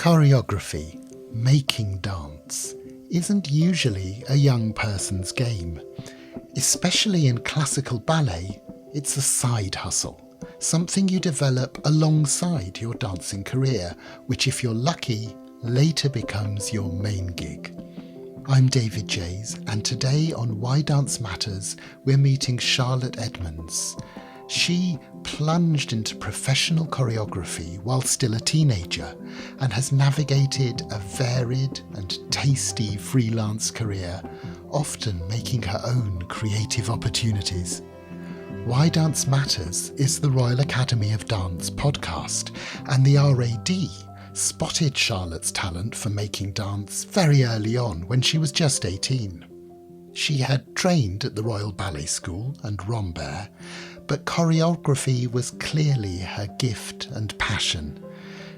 Choreography, making dance, isn't usually a young person's game. Especially in classical ballet, it's a side hustle, something you develop alongside your dancing career, which if you're lucky, later becomes your main gig. I'm David Jays, and today on Why Dance Matters, we're meeting Charlotte Edmonds. She plunged into professional choreography while still a teenager and has navigated a varied and tasty freelance career, often making her own creative opportunities. Why Dance Matters is the Royal Academy of Dance podcast, and the RAD spotted Charlotte's talent for making dance very early on when she was just 18. She had trained at the Royal Ballet School and Rambert, but choreography was clearly her gift and passion.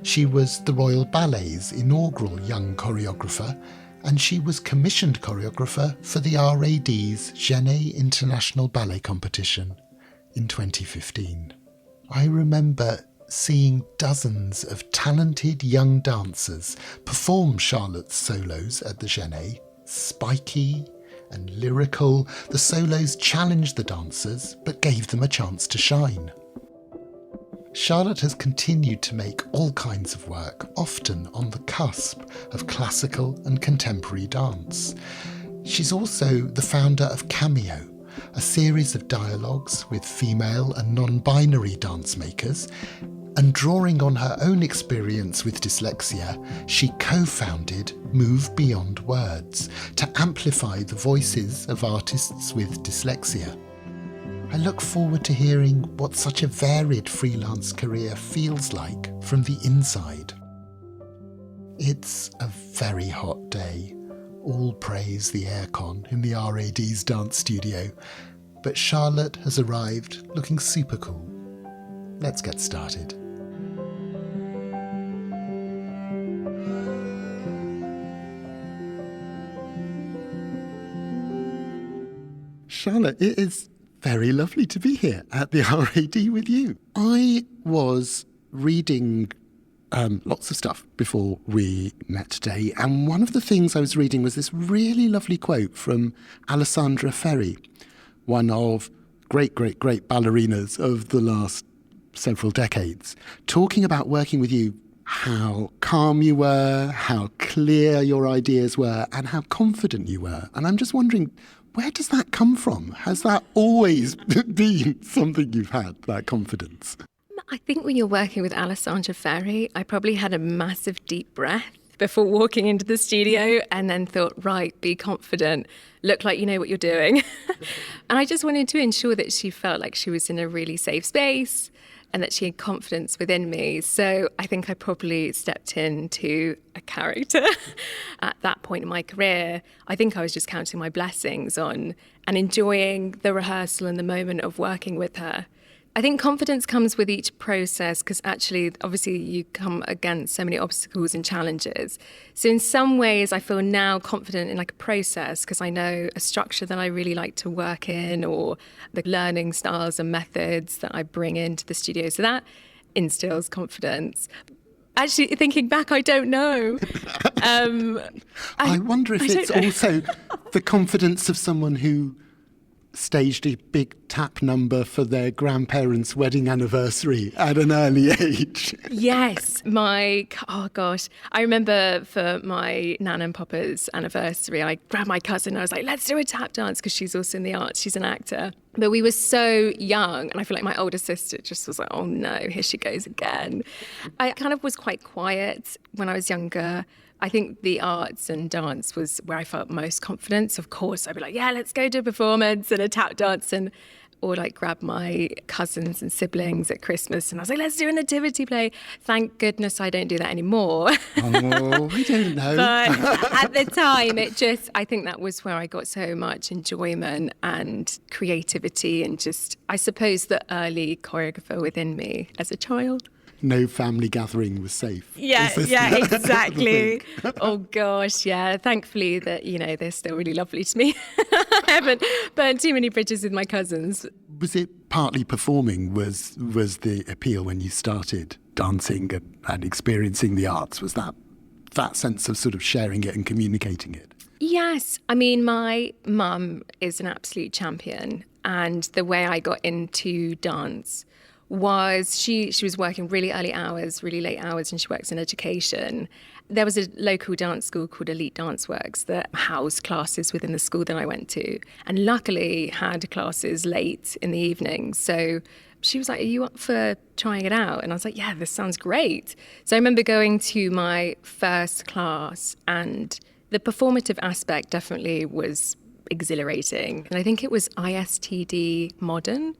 She was the Royal Ballet's inaugural young choreographer, and she was commissioned choreographer for the RAD's Genet International Ballet Competition in 2015. I remember seeing dozens of talented young dancers perform Charlotte's solos at the Genet. Spiky and lyrical, the solos challenged the dancers but gave them a chance to shine. Charlotte has continued to make all kinds of work, often on the cusp of classical and contemporary dance. She's also the founder of Cameo, a series of dialogues with female and non-binary dance makers, and drawing on her own experience with dyslexia, she co-founded Move Beyond Words to amplify the voices of artists with dyslexia. I look forward to hearing what such a varied freelance career feels like from the inside. It's a very hot day. All praise the aircon in the RAD's dance studio, but Charlotte has arrived looking super cool. Let's get started. Charlotte, it is very lovely to be here at the RAD with you. I was reading lots of stuff before we met today, and one of the things I was reading was this really lovely quote from Alessandra Ferri, one of great ballerinas of the last several decades, talking about working with you, how calm you were, how clear your ideas were, and how confident you were. And I'm just wondering, where does that come from? Has that always been something you've had, that confidence? I think when you're working with Alessandra Ferri, I probably had a massive deep breath before walking into the studio and then thought, right, be confident, look like you know what you're doing. And I just wanted to ensure that she felt like she was in a really safe space and that she had confidence within me. So I think I probably stepped into a character at that point in my career. I think I was just counting my blessings on and enjoying the rehearsal and the moment of working with her. I think confidence comes with each process because actually, obviously, you come against so many obstacles and challenges. So in some ways, I feel now confident in like a process because I know a structure that I really like to work in or the learning styles and methods that I bring into the studio. So that instills confidence. Actually, thinking back, I don't know. I wonder if it's also the confidence of someone who staged a big tap number for their grandparents' wedding anniversary at an early age. Yes, I remember for my Nan and Papa's anniversary, I grabbed my cousin and I was like, let's do a tap dance because she's also in the arts, she's an actor. But we were so young and I feel like my older sister just was like, oh no, here she goes again. I kind of was quite quiet when I was younger. I think the arts and dance was where I felt most confidence. Of course, I'd be like, yeah, let's go do a performance and a tap dance or like grab my cousins and siblings at Christmas and I was like, let's do a nativity play. Thank goodness I don't do that anymore. Oh, I don't know. But at the time, I think that was where I got so much enjoyment and creativity and just, I suppose, the early choreographer within me as a child. No family gathering was safe. Yeah, exactly. Oh gosh, yeah. Thankfully that, they're still really lovely to me. I haven't burned too many bridges with my cousins. Was it partly performing was the appeal when you started dancing and experiencing the arts? Was that that sense of sort of sharing it and communicating it? Yes. I mean, my mum is an absolute champion. And the way I got into dance was she was working really early hours, really late hours, and she works in education. There was a local dance school called Elite Dance Works that housed classes within the school that I went to, and luckily had classes late in the evening. So she was like, "Are you up for trying it out?" And I was like, "Yeah, this sounds great." So I remember going to my first class, and the performative aspect definitely was exhilarating. And I think it was ISTD modern.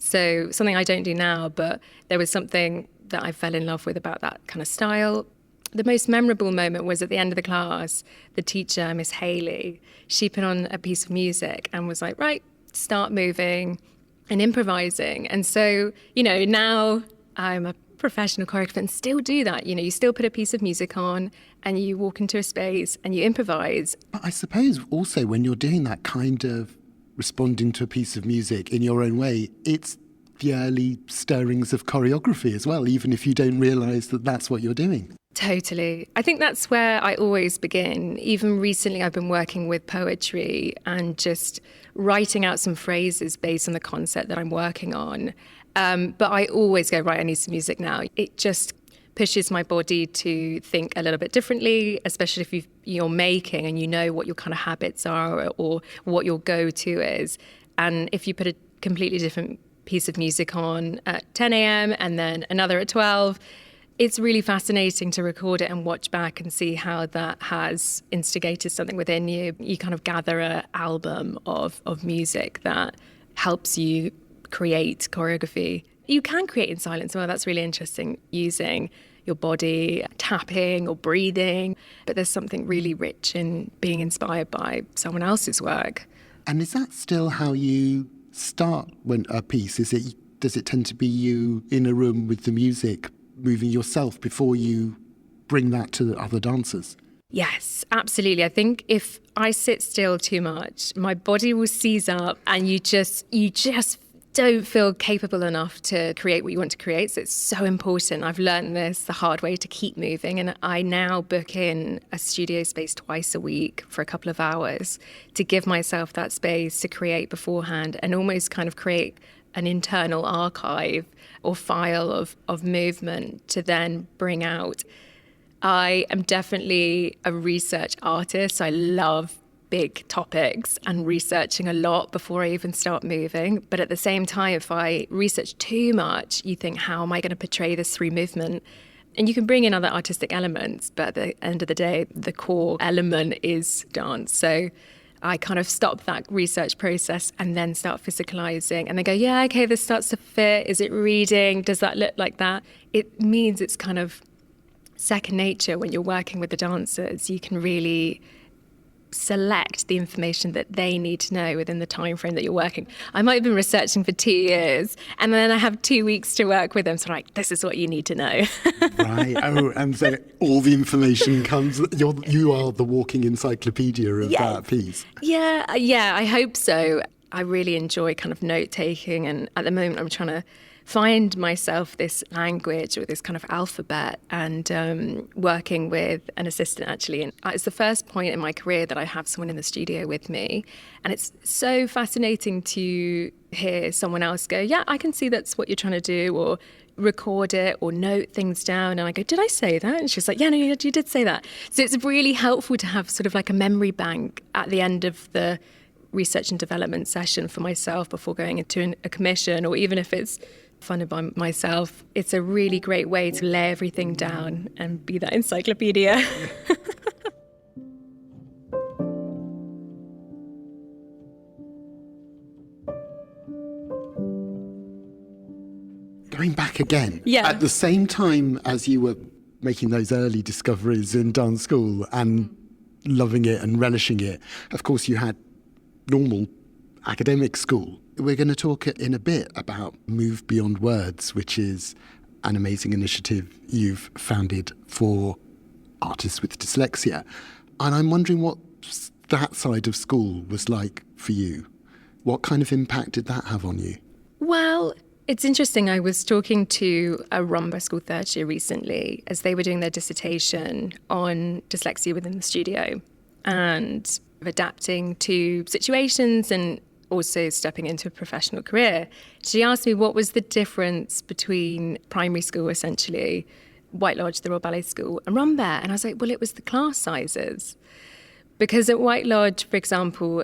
So something I don't do now, but there was something that I fell in love with about that kind of style. The most memorable moment was at the end of the class, the teacher, Miss Haley, she put on a piece of music and was like, "Right, start moving and improvising." And so, now I'm a professional choreographer and still do that. You still put a piece of music on and you walk into a space and you improvise. But I suppose also when you're doing that kind of responding to a piece of music in your own way, it's the early stirrings of choreography as well, even if you don't realise that that's what you're doing. Totally. I think that's where I always begin. Even recently, I've been working with poetry and just writing out some phrases based on the concept that I'm working on. But I always go, right, I need some music now. It just pushes my body to think a little bit differently, especially if you're making and you know what your kind of habits are or what your go-to is. And if you put a completely different piece of music on at 10 a.m. and then another at 12, it's really fascinating to record it and watch back and see how that has instigated something within you. You kind of gather an album of music that helps you create choreography. You can create in silence. Well, that's really interesting, using your body, tapping or breathing. But there's something really rich in being inspired by someone else's work. And is that still how you start when a piece? Does it tend to be you in a room with the music, moving yourself before you bring that to the other dancers? Yes, absolutely. I think if I sit still too much, my body will seize up and you just don't feel capable enough to create what you want to create. So it's so important. I've learned this the hard way, to keep moving. And I now book in a studio space twice a week for a couple of hours to give myself that space to create beforehand and almost kind of create an internal archive or file of movement to then bring out. I am definitely a research artist. I love big topics and researching a lot before I even start moving. But at the same time, if I research too much, you think, how am I going to portray this through movement? And you can bring in other artistic elements, but at the end of the day, the core element is dance. So I kind of stop that research process and then start physicalizing. And they go, yeah, okay, this starts to fit. Is it reading? Does that look like that? It means it's kind of second nature when you're working with the dancers. You can really select the information that they need to know within the time frame that you're working. I might have been researching for 2 years and then I have 2 weeks to work with them. So I'm like, this is what you need to know. Right. Oh, and so all the information comes, you are the walking encyclopedia of that piece. Yeah, I hope so. I really enjoy kind of note taking, and at the moment I'm trying to find myself this language or this kind of alphabet, and working with an assistant actually. And it's the first point in my career that I have someone in the studio with me. And it's so fascinating to hear someone else go, yeah, I can see that's what you're trying to do, or record it or note things down. And I go, did I say that? And she's like, yeah, no, you did say that. So it's really helpful to have sort of like a memory bank at the end of the research and development session for myself before going into a commission, or even if it's funded by myself. It's a really great way to lay everything down and be that encyclopedia. Going back again, Yeah. at the same time as you were making those early discoveries in dance school and loving it and relishing it, of course you had normal academic school. We're going to talk in a bit about Move Beyond Words, which is an amazing initiative you've founded for artists with dyslexia. And I'm wondering what that side of school was like for you. What kind of impact did that have on you? Well, It's interesting. I was talking to a rumba school third year recently as they were doing their dissertation on dyslexia within the studio and adapting to situations and also stepping into a professional career. She asked me what was the difference between primary school, essentially, White Lodge, the Royal Ballet School, and rumba. And I was like, well, it was the class sizes. Because at White Lodge, for example,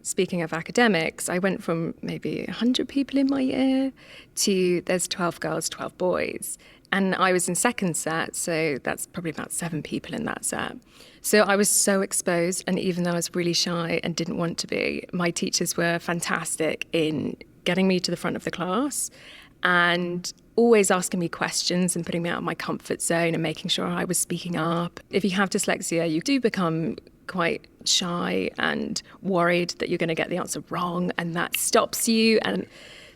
speaking of academics, I went from maybe 100 people in my year to there's 12 girls, 12 boys. And I was in second set, so that's probably about 7 people in that set. So I was so exposed, and even though I was really shy and didn't want to be, my teachers were fantastic in getting me to the front of the class and always asking me questions and putting me out of my comfort zone and making sure I was speaking up. If you have dyslexia, you do become quite shy and worried that you're going to get the answer wrong, and that stops you. And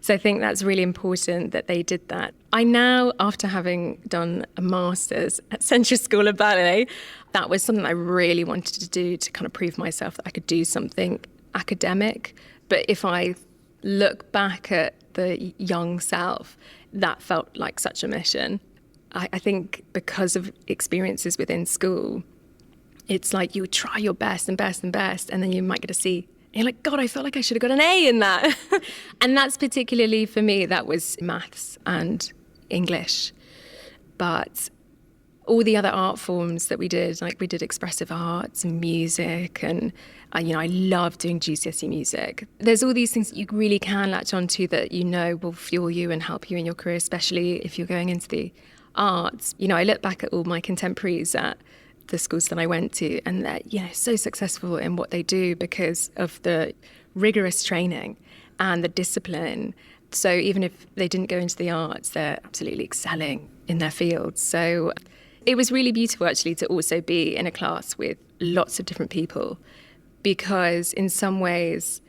so I think that's really important that they did that. I now, after having done a master's at Central School of Ballet, that was something I really wanted to do to kind of prove myself that I could do something academic. But if I look back at the young self, that felt like such a mission. I think because of experiences within school, it's like you try your best and best and best, and then you might get a C. And you're like, God, I felt like I should have got an A in that. And that's particularly for me, that was maths and English. But all the other art forms that we did, like we did expressive arts and music, and I love doing GCSE music. There's all these things that you really can latch onto that will fuel you and help you in your career, especially if you're going into the arts. I look back at all my contemporaries at the schools that I went to, and they're so successful in what they do because of the rigorous training and the discipline. So even if they didn't go into the arts, they're absolutely excelling in their fields. So it was really beautiful actually to also be in a class with lots of different people, because in some ways,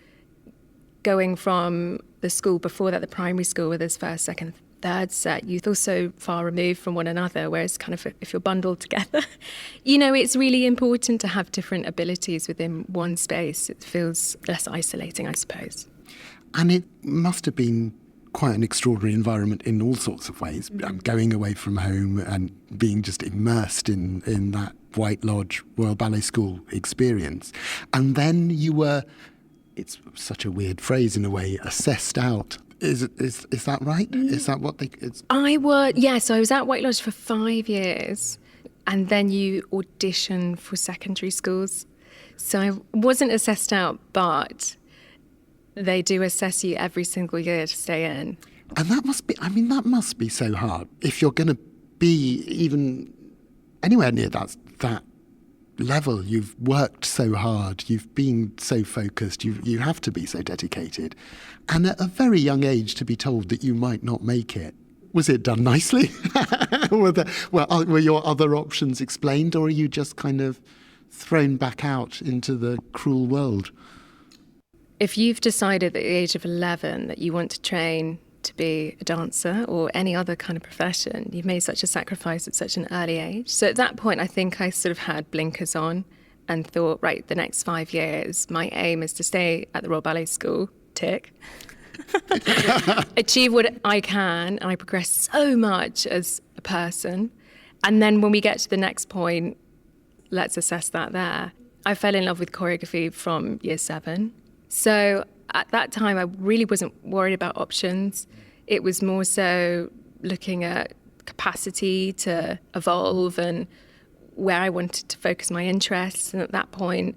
going from the school before that, the primary school, where there's first, second, third set, you're also far removed from one another, whereas kind of if you're bundled together, it's really important to have different abilities within one space. It feels less isolating, I suppose. And it must have been quite an extraordinary environment in all sorts of ways, going away from home and being just immersed in that White Lodge Royal Ballet School experience. And then you were, it's such a weird phrase in a way, assessed out. Is that right? Is that what it's? So I was at White Lodge for 5 years, and then you audition for secondary schools. So I wasn't assessed out, but they do assess you every single year to stay in. And that must be so hard if you're going to be even anywhere near that level. You've worked so hard, you've been so focused, you have to be so dedicated. And at a very young age to be told that you might not make it. Was it done nicely? Were your other options explained, or are you just kind of thrown back out into the cruel world? If you've decided at the age of 11 that you want to train to be a dancer or any other kind of profession, you've made such a sacrifice at such an early age. So at that point, I think I sort of had blinkers on and thought, right, the next 5 years, my aim is to stay at the Royal Ballet School, tick, achieve what I can, and I progress so much as a person. And then when we get to the next point, let's assess that there. I fell in love with choreography from year 7. So at that time, I really wasn't worried about options. It was more so looking at capacity to evolve and where I wanted to focus my interests. And at that point,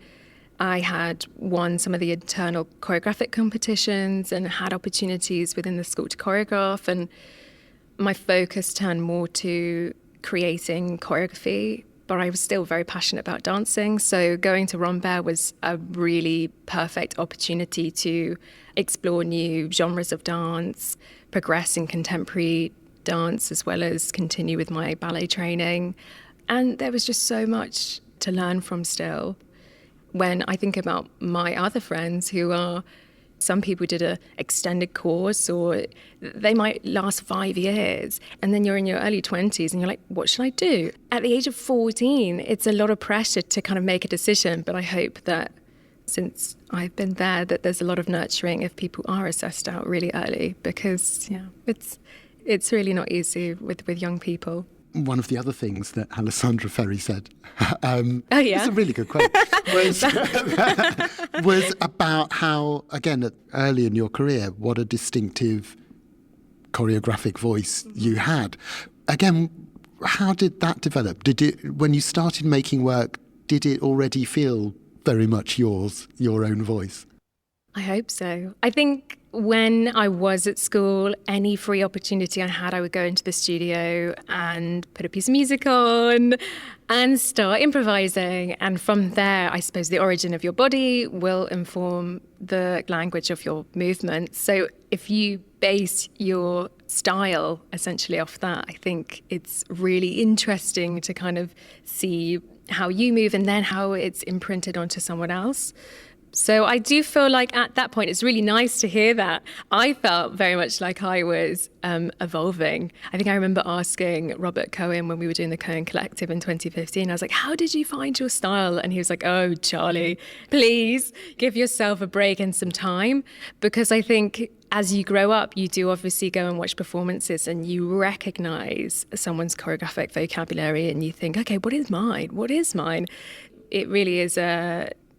I had won some of the internal choreographic competitions and had opportunities within the school to choreograph. And my focus turned more to creating choreography, but I was still very passionate about dancing. So going to rumba was a really perfect opportunity to explore new genres of dance, progress in contemporary dance, as well as continue with my ballet training. And there was just so much to learn from still. When I think about my other friends who are, some people did an extended course, or they might last 5 years, and then you're in your early 20s and you're like, what should I do? At the age of 14, it's a lot of pressure to kind of make a decision, but I hope that since I've been there, that there's a lot of nurturing if people are assessed out really early, because it's really not easy with young people. One of the other things that Alessandra Ferri said, Oh yeah, it's a really good quote, was about how, again, early in your career, what a distinctive choreographic voice you had. Again, how did that develop? When you started making work, did it already feel very much yours, your own voice? I hope so. I think when I was at school, any free opportunity I had, I would go into the studio and put a piece of music on and start improvising. And from there, I suppose the origin of your body will inform the language of your movements. So if you base your style essentially off that, I think it's really interesting to kind of see how you move and then how it's imprinted onto someone else. So I do feel like at that point, it's really nice to hear that. I felt very much like I was evolving. I think I remember asking Robert Cohen when we were doing the Cohen Collective in 2015, I was like, how did you find your style? And he was like, oh, Charlie, please give yourself a break and some time. Because I think as you grow up, you do obviously go and watch performances and you recognize someone's choreographic vocabulary and you think, okay, what is mine? What is mine? It really is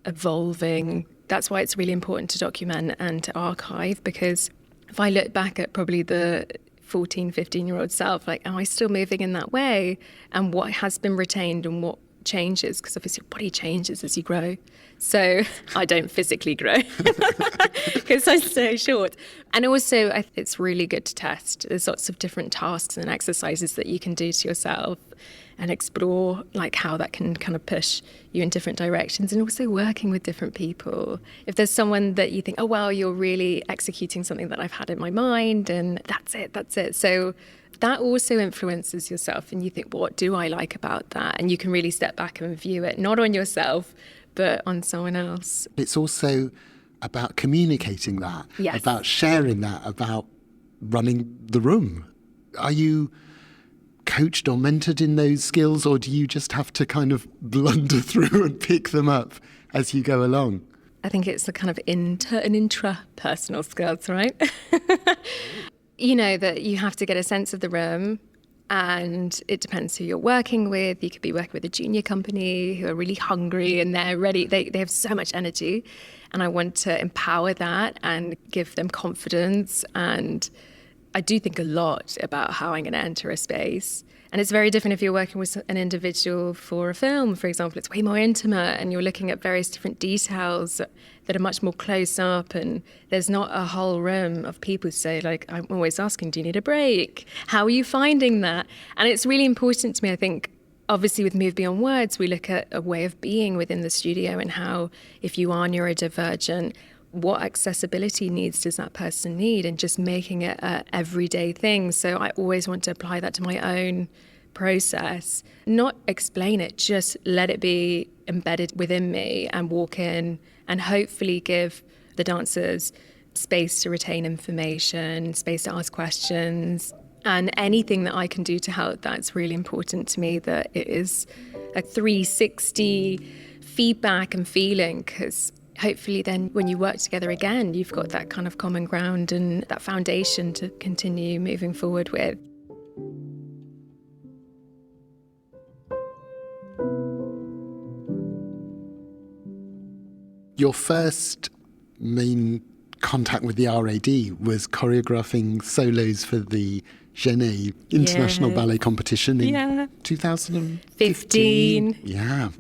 evolving. That's why it's really important to document and to archive, because if I look back at probably the 14, 15-year-old self, like, am I still moving in that way? And what has been retained and what changes? Because obviously your body changes as you grow. So I don't physically grow because I'm so short. And also, it's really good to test. There's lots of different tasks and exercises that you can do to yourself and explore like how that can kind of push you in different directions, and also working with different people. If there's someone that you think, oh, well, you're really executing something that I've had in my mind and that's it. So that also influences yourself and you think, well, what do I like about that? And you can really step back and view it, not on yourself, but on someone else. It's also about communicating that, yes, about sharing that, about running the room. Are you coached or mentored in those skills, or do you just have to kind of blunder through and pick them up as you go along? I think it's the kind of intra-personal skills, right? You know, that you have to get a sense of the room, and it depends who you're working with. You could be working with a junior company who are really hungry and they're ready. They have so much energy, and I want to empower that and give them confidence. And I do think a lot about how I'm going to enter a space. And it's very different if you're working with an individual for a film, for example. It's way more intimate and you're looking at various different details that are much more close up, and there's not a whole room of people who say, like, I'm always asking, do you need a break? How are you finding that? And it's really important to me, I think. Obviously, with Move Beyond Words, we look at a way of being within the studio and how, if you are neurodivergent, what accessibility needs does that person need, and just making it an everyday thing. So I always want to apply that to my own process, not explain it, just let it be embedded within me and walk in and hopefully give the dancers space to retain information, space to ask questions, and anything that I can do to help. That's really important to me, that it is a 360 feedback and feeling, because hopefully then when you work together again, you've got that kind of common ground and that foundation to continue moving forward with. Your first main contact with the RAD was choreographing solos for the Genet International Ballet Competition in 2015. Yeah.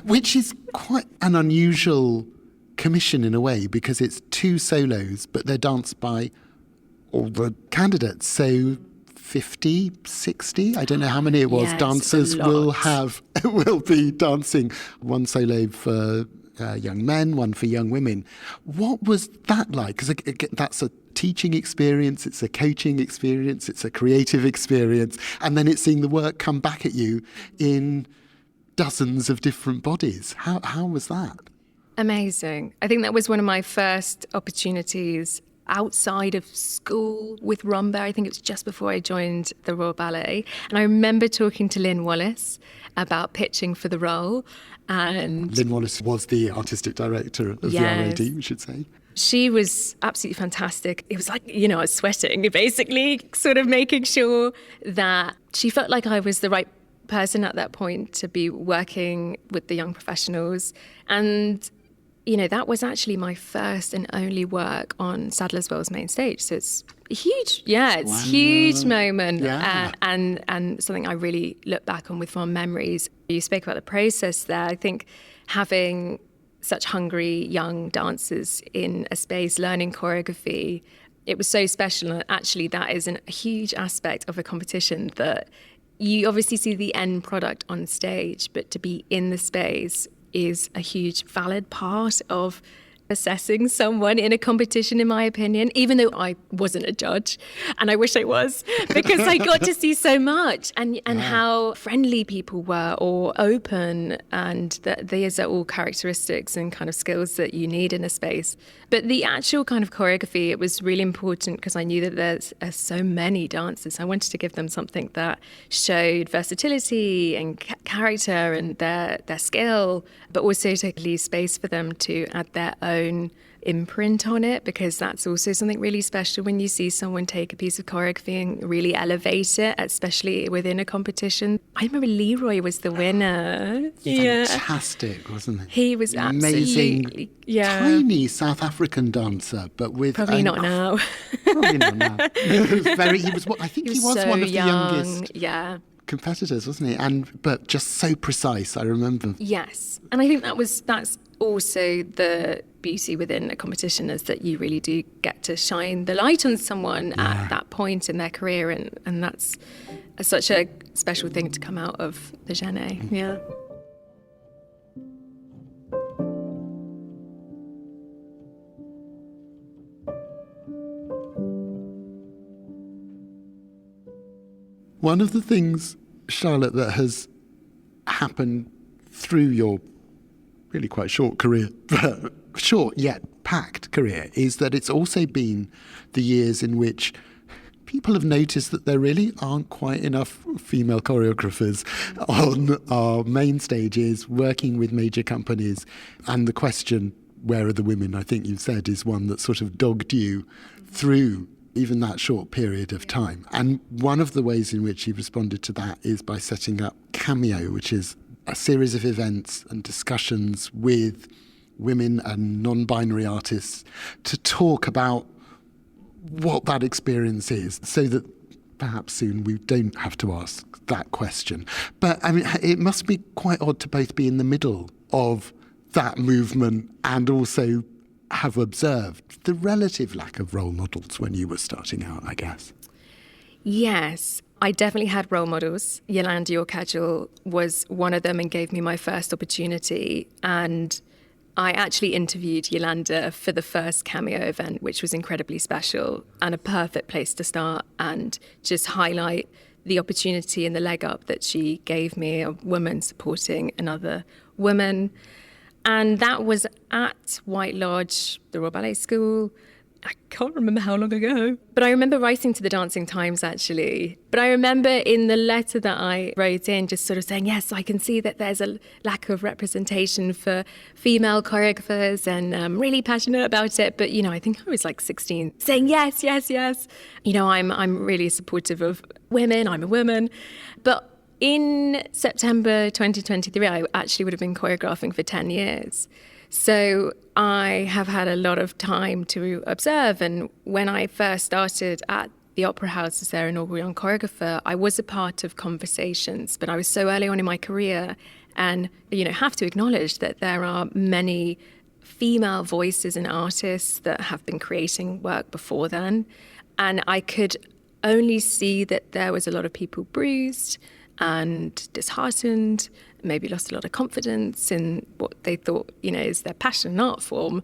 Which is quite an unusual commission in a way, because it's two solos, but they're danced by all the candidates. So 50, 60, I don't know how many it was, dancers will be dancing. One solo for young men, one for young women. What was that like? Because that's a teaching experience, it's a coaching experience, it's a creative experience, and then it's seeing the work come back at you in dozens of different bodies. How was that? Amazing. I think that was one of my first opportunities outside of school with rumba. I think it was just before I joined the Royal Ballet. And I remember talking to Lynn Wallace about pitching for the role. And Lynn Wallace was the artistic director of the RAD, we should say. She was absolutely fantastic. It was like, I was sweating, basically, sort of making sure that she felt like I was the right person at that point to be working with the young professionals. And, that was actually my first and only work on Sadlers Wells main stage. So it's huge. Yeah, it's a huge moment. Yeah. And something I really look back on with fond memories. You spoke about the process there. I think having such hungry young dancers in a space learning choreography, it was so special. And actually that is a huge aspect of a competition, that you obviously see the end product on stage, but to be in the space is a huge valid part of assessing someone in a competition, in my opinion, even though I wasn't a judge, and I wish I was, because I got to see so much and how friendly people were, or open, and that these are all characteristics and kind of skills that you need in a space. But the actual kind of choreography, it was really important because I knew that there's so many dancers. I wanted to give them something that showed versatility and character and their skill, but also to leave space for them to add their own imprint on it, because that's also something really special when you see someone take a piece of choreography and really elevate it, especially within a competition. I remember Leroy was the winner. Fantastic, wasn't he? He was amazing, absolutely, tiny South African dancer, but with probably not now. Probably not now. He was so one of the young, youngest competitors, wasn't he? But just so precise, I remember. Yes, and I think that's also the beauty within a competition, is that you really do get to shine the light on someone at that point in their career, and that's such a special thing to come out of the Genet. Yeah. One of the things, Charlotte, that has happened through your really quite short career, but short yet packed career, is that it's also been the years in which people have noticed that there really aren't quite enough female choreographers on our main stages working with major companies. And the question, where are the women, I think you've said, is one that sort of dogged you through even that short period of time. And one of the ways in which you've responded to that is by setting up Cameo, which is a series of events and discussions with women and non-binary artists to talk about what that experience is, so that perhaps soon we don't have to ask that question. But I mean, it must be quite odd to both be in the middle of that movement and also have observed the relative lack of role models when you were starting out, I guess. Yes, I definitely had role models. Yolanda York-Cadgell was one of them and gave me my first opportunity. And I actually interviewed Yolanda for the first Cameo event, which was incredibly special and a perfect place to start and just highlight the opportunity and the leg up that she gave me, a woman supporting another woman. And that was at White Lodge, the Royal Ballet School. I can't remember how long ago, but I remember writing to the Dancing Times, actually. But I remember in the letter that I wrote in just sort of saying, yes, I can see that there's a lack of representation for female choreographers, and I'm really passionate about it. But, I think I was like 16, saying yes, yes, yes. I'm really supportive of women. I'm a woman. But in September 2023, I actually would have been choreographing for 10 years. So I have had a lot of time to observe. And when I first started at the Opera House as their inaugural young choreographer, I was a part of conversations, but I was so early on in my career, and, have to acknowledge that there are many female voices and artists that have been creating work before then. And I could only see that there was a lot of people bruised and disheartened, maybe lost a lot of confidence in what they thought, is their passion and art form,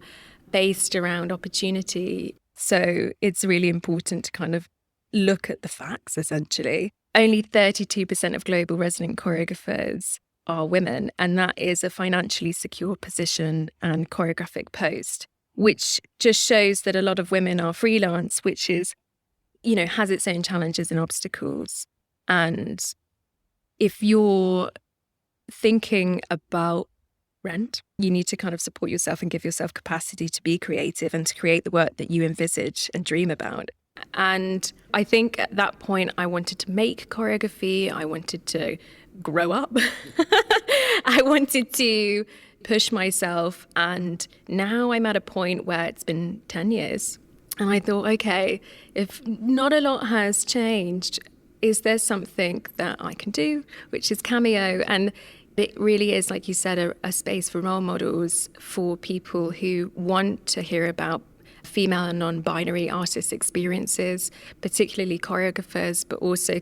based around opportunity. So it's really important to kind of look at the facts, essentially. Only 32% of global resident choreographers are women, and that is a financially secure position and choreographic post. which just shows that a lot of women are freelance, which is, has its own challenges and obstacles. And if you're thinking about rent, you need to kind of support yourself and give yourself capacity to be creative and to create the work that you envisage and dream about. And I think at that point, I wanted to make choreography. I wanted to grow up. I wanted to push myself. And now I'm at a point where it's been 10 years. And I thought, okay, if not a lot has changed, is there something that I can do, which is Cameo? And it really is, like you said, a space for role models for people who want to hear about female and non-binary artists' experiences, particularly choreographers, but also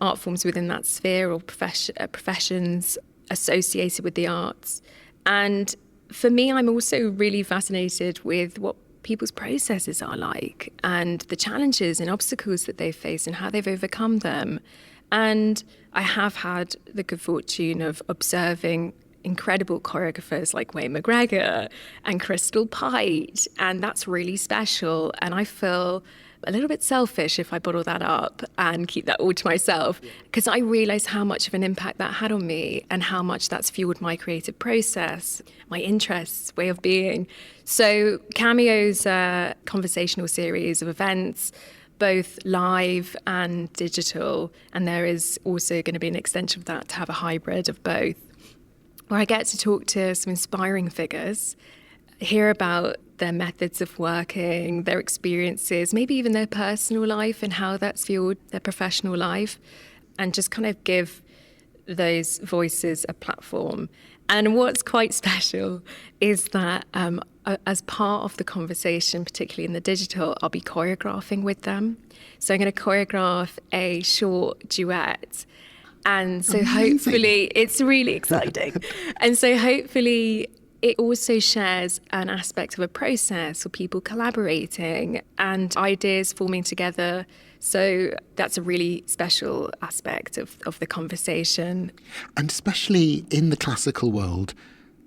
art forms within that sphere or professions associated with the arts. And for me, I'm also really fascinated with what people's processes are like and the challenges and obstacles that they've faced and how they've overcome them. And I have had the good fortune of observing incredible choreographers like Wayne McGregor and Crystal Pite, and that's really special. And I feel a little bit selfish if I bottle that up and keep that all to myself, because I realize how much of an impact that had on me and how much that's fueled my creative process, my interests, way of being. So Cameo's a conversational series of events, both live and digital, and there is also going to be an extension of that to have a hybrid of both, where I get to talk to some inspiring figures, hear about their methods of working, their experiences, maybe even their personal life and how that's fueled their professional life, and just kind of give those voices a platform. And what's quite special is that as part of the conversation, particularly in the digital, I'll be choreographing with them. So I'm going to choreograph a short duet. And so hopefully, it's really exciting. And so hopefully it also shares an aspect of a process or people collaborating and ideas forming together. So that's a really special aspect of the conversation. And especially in the classical world,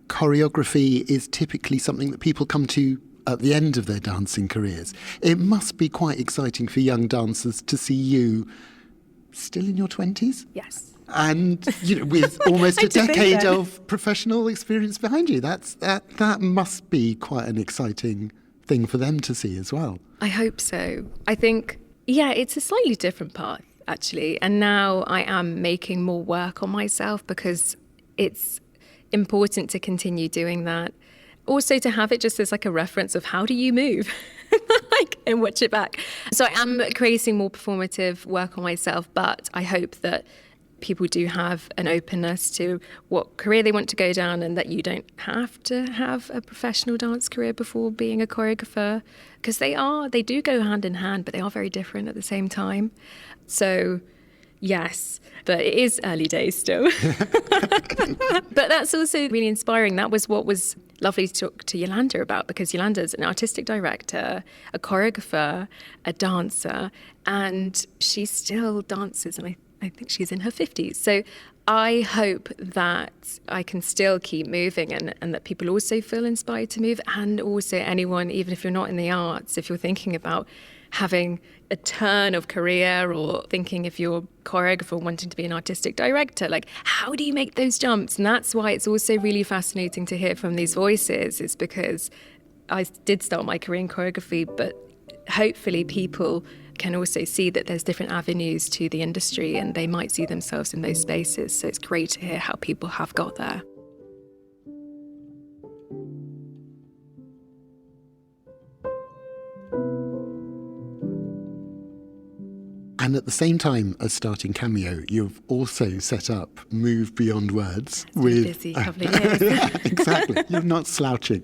choreography is typically something that people come to at the end of their dancing careers. It must be quite exciting for young dancers to see you still in your 20s? Yes. And with almost a decade of professional experience behind you. That must be quite an exciting thing for them to see as well. I hope so. I think, it's a slightly different path, actually. And now I am making more work on myself because it's important to continue doing that. Also to have it just as like a reference of how do you move and watch it back. So I am creating more performative work on myself, but I hope that people do have an openness to what career they want to go down and that you don't have to have a professional dance career before being a choreographer, because they do go hand in hand, but they are very different at the same time. So yes, but it is early days still. But that's also really inspiring. That was what was lovely to talk to Yolanda about, because Yolanda's an artistic director, a choreographer, a dancer, and she still dances, and I think she's in her 50s. So I hope that I can still keep moving and that people also feel inspired to move. And also anyone, even if you're not in the arts, if you're thinking about having a turn of career or thinking if you're a choreographer wanting to be an artistic director, like how do you make those jumps? And that's why it's also really fascinating to hear from these voices, is because I did start my career in choreography, but hopefully people can also see that there's different avenues to the industry and they might see themselves in those spaces. So it's great to hear how people have got there. And at the same time as starting Cameo, you've also set up Move Beyond Words. It's been a busy couple of years. Exactly. You're not slouching.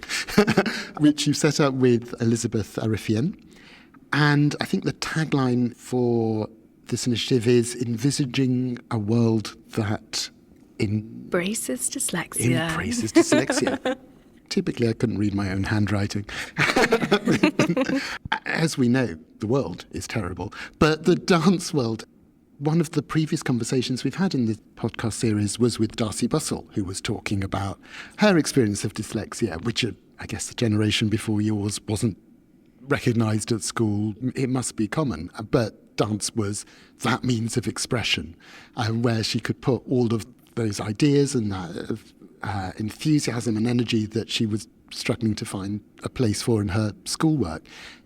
Which you set up with Elizabeth Arifian. And I think the tagline for this initiative is envisaging a world that embraces dyslexia. Typically, I couldn't read my own handwriting. As we know, the world is terrible. But the dance world, one of the previous conversations we've had in the podcast series was with Darcy Bussell, who was talking about her experience of dyslexia, which I guess the generation before yours wasn't recognised at school. It must be common. But dance was that means of expression, where she could put all of those ideas and that enthusiasm and energy that she was struggling to find a place for in her schoolwork.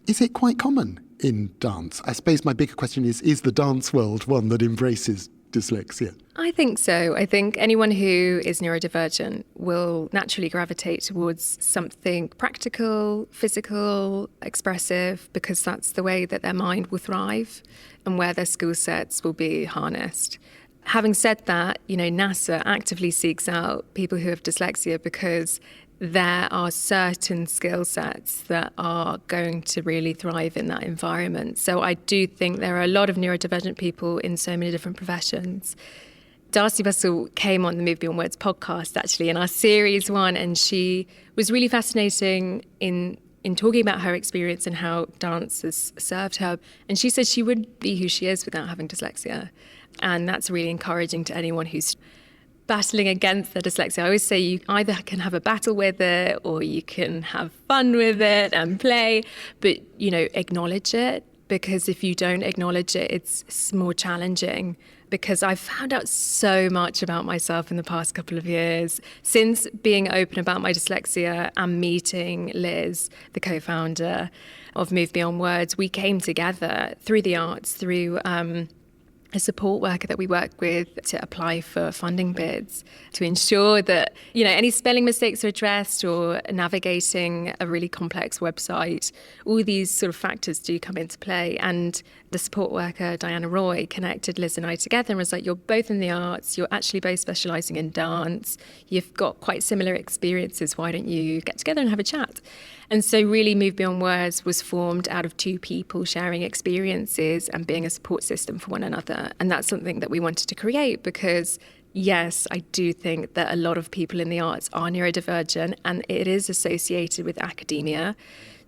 Is it quite common in dance? I suppose my bigger question is the dance world one that embraces dyslexia? I think so. I think anyone who is neurodivergent will naturally gravitate towards something practical, physical, expressive, because that's the way that their mind will thrive and where their skill sets will be harnessed. Having said that, NASA actively seeks out people who have dyslexia because there are certain skill sets that are going to really thrive in that environment. So I do think there are a lot of neurodivergent people in so many different professions. Darcy Bussell came on the Move Beyond Words podcast, actually, in our series 1, and she was really fascinating in talking about her experience and how dance has served her. And she said she wouldn't be who she is without having dyslexia. And that's really encouraging to anyone who's battling against their dyslexia. I always say you either can have a battle with it or you can have fun with it and play, but, acknowledge it, because if you don't acknowledge it, it's more challenging. Because I've found out so much about myself in the past couple of years since being open about my dyslexia and meeting Liz, the co-founder of Move Beyond Words. We came together through the arts, through a support worker that we work with to apply for funding bids to ensure that, any spelling mistakes are addressed or navigating a really complex website. All these sort of factors do come into play. And the support worker, Diana Roy, connected Liz and I together and was like, you're both in the arts, you're actually both specialising in dance, you've got quite similar experiences, why don't you get together and have a chat? And so really Move Beyond Words was formed out of 2 people sharing experiences and being a support system for one another. And that's something that we wanted to create because, yes, I do think that a lot of people in the arts are neurodivergent and it is associated with academia.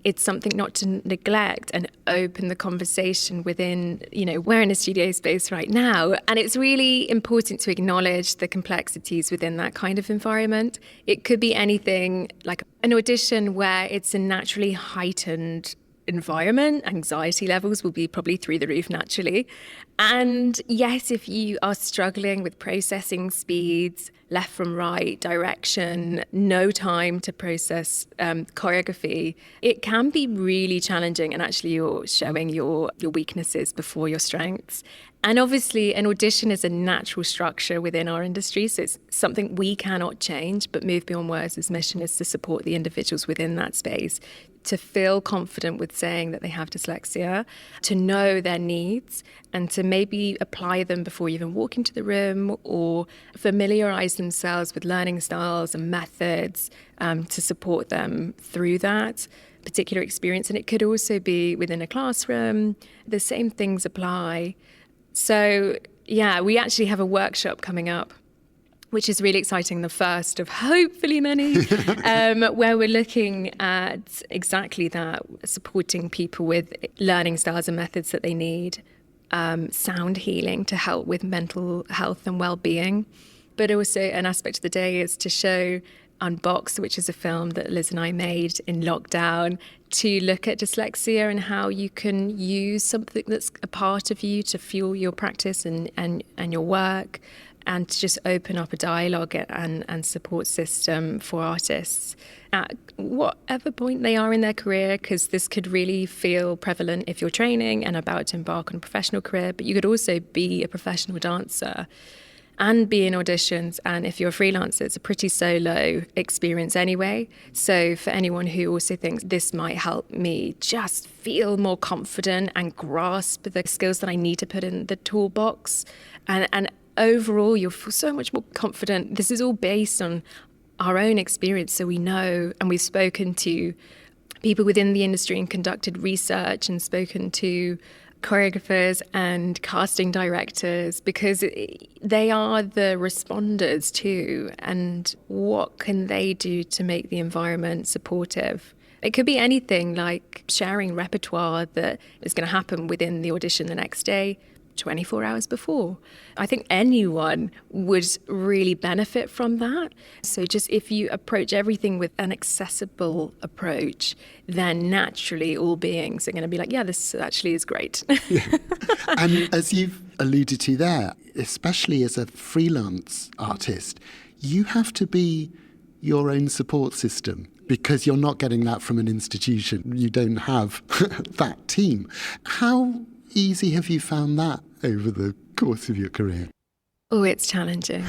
It's something not to neglect and open the conversation within, we're in a studio space right now. And it's really important to acknowledge the complexities within that kind of environment. It could be anything like an audition where it's a naturally heightened environment. Anxiety levels will be probably through the roof naturally. And yes, if you are struggling with processing speeds, left from right, direction, no time to process choreography, it can be really challenging, and actually you're showing your weaknesses before your strengths. And obviously an audition is a natural structure within our industry, so it's something we cannot change, but Move Beyond Words' mission is to support the individuals within that space to feel confident with saying that they have dyslexia, to know their needs, and to maybe apply them before you even walk into the room, or familiarize themselves with learning styles and methods to support them through that particular experience. And it could also be within a classroom. The same things apply. So, yeah, we actually have a workshop coming up, which is really exciting, the first of hopefully many, where we're looking at exactly that, supporting people with learning styles and methods that they need, sound healing to help with mental health and well-being. But also an aspect of the day is to show Unbox, which is a film that Liz and I made in lockdown, to look at dyslexia and how you can use something that's a part of you to fuel your practice and your work, and to just open up a dialogue and support system for artists at whatever point they are in their career, because this could really feel prevalent if you're training and about to embark on a professional career, but you could also be a professional dancer and be in auditions. And if you're a freelancer, it's a pretty solo experience anyway. So for anyone who also thinks this might help me just feel more confident and grasp the skills that I need to put in the toolbox, and overall you'll feel so much more confident. This is all based on our own experience. So we know, and we've spoken to people within the industry and conducted research and spoken to choreographers and casting directors, because they are the responders too, and what can they do to make the environment supportive? It could be anything like sharing repertoire that is going to happen within the audition the next day, 24 hours before. I think anyone would really benefit from that. So just if you approach everything with an accessible approach, then naturally all beings are going to be like, yeah, this actually is great. And as you've alluded to there, especially as a freelance artist, you have to be your own support system because you're not getting that from an institution. You don't have that team. How easy have you found that over the course of your career? Oh, it's challenging.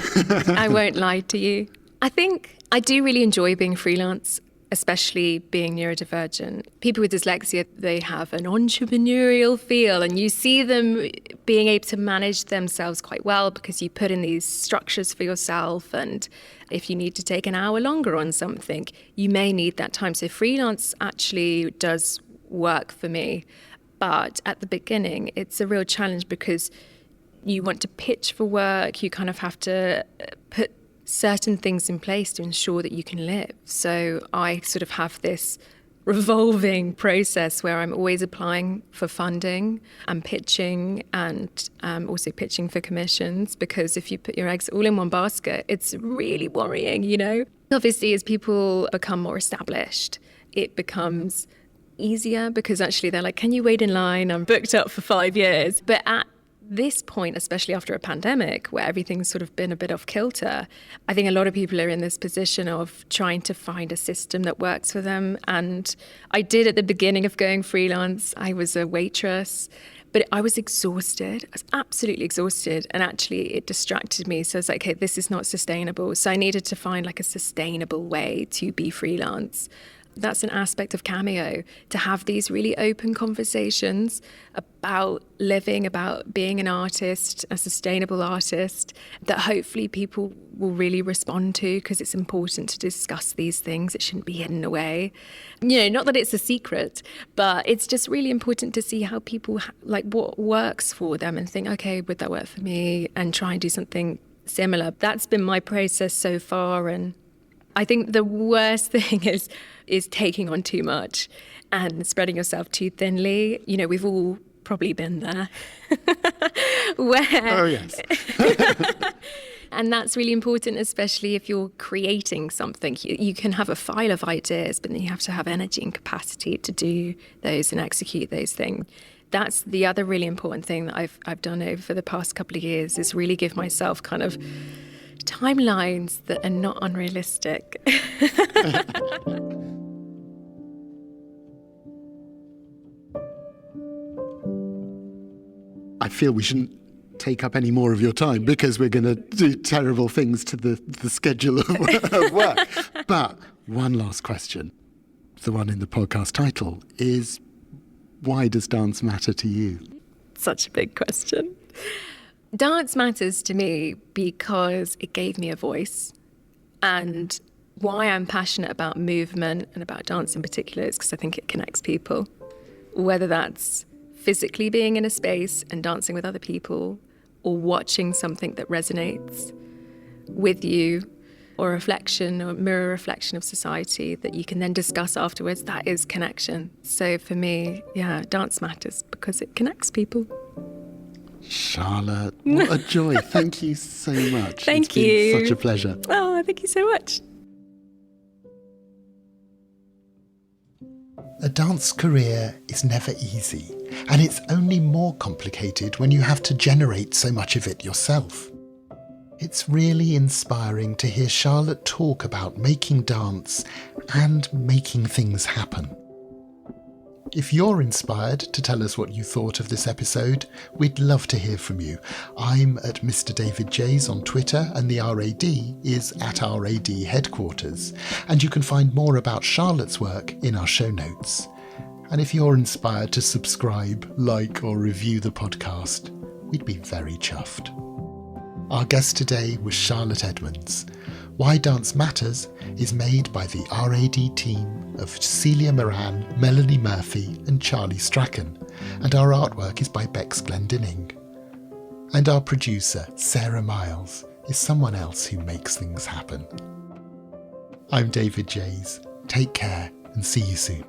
I won't lie to you. I think I do really enjoy being freelance, especially being neurodivergent. People with dyslexia, they have an entrepreneurial feel, and you see them being able to manage themselves quite well because you put in these structures for yourself. And if you need to take an hour longer on something, you may need that time. So freelance actually does work for me. But at the beginning, it's a real challenge because you want to pitch for work. You kind of have to put certain things in place to ensure that you can live. So I sort of have this revolving process where I'm always applying for funding and pitching, and also pitching for commissions, because if you put your eggs all in one basket, it's really worrying, you know? Obviously, as people become more established, it becomes easier because actually they're like, can you wait in line? I'm booked up for 5 years. But at this point, especially after a pandemic where everything's sort of been a bit off kilter, I think a lot of people are in this position of trying to find a system that works for them. And I did at the beginning of going freelance. I was a waitress, but I was exhausted. I was absolutely exhausted. And actually it distracted me. So I was like, okay, this is not sustainable. So I needed to find like a sustainable way to be freelance. That's an aspect of Cameo, to have these really open conversations about living, about being an artist, a sustainable artist, that hopefully people will really respond to, because it's important to discuss these things. It shouldn't be hidden away. You know, not that it's a secret, but it's just really important to see how people, like what works for them, and think, okay, would that work for me? And try and do something similar. That's been my process so far. And I think the worst thing is taking on too much and spreading yourself too thinly. You know, we've all probably been there. Oh, yes. And that's really important, especially if you're creating something. You can have a file of ideas, but then you have to have energy and capacity to do those and execute those things. That's the other really important thing that I've done over the past couple of years, is really give myself kind of timelines that are not unrealistic. I feel we shouldn't take up any more of your time because we're going to do terrible things to the schedule of work. But one last question, the one in the podcast title, is why does dance matter to you? Such a big question. Dance matters to me because it gave me a voice. And why I'm passionate about movement and about dance in particular is because I think it connects people. Whether that's physically being in a space and dancing with other people, or watching something that resonates with you, or a reflection or mirror reflection of society that you can then discuss afterwards, that is connection. So for me, yeah, dance matters because it connects people. Charlotte, what a joy. Thank you so much. Thank you. It's been such a pleasure. Oh, thank you so much. A dance career is never easy, and it's only more complicated when you have to generate so much of it yourself. It's really inspiring to hear Charlotte talk about making dance and making things happen. If you're inspired to tell us what you thought of this episode, we'd love to hear from you. I'm at Mr. David Jays on Twitter, and the RAD is at RAD headquarters. And you can find more about Charlotte's work in our show notes. And if you're inspired to subscribe, like, or review the podcast, we'd be very chuffed. Our guest today was Charlotte Edmonds. Why Dance Matters is made by the RAD team of Celia Moran, Melanie Murphy and Charlie Strachan, and our artwork is by Bex Glendinning. And our producer, Sarah Miles, is someone else who makes things happen. I'm David Jays. Take care and see you soon.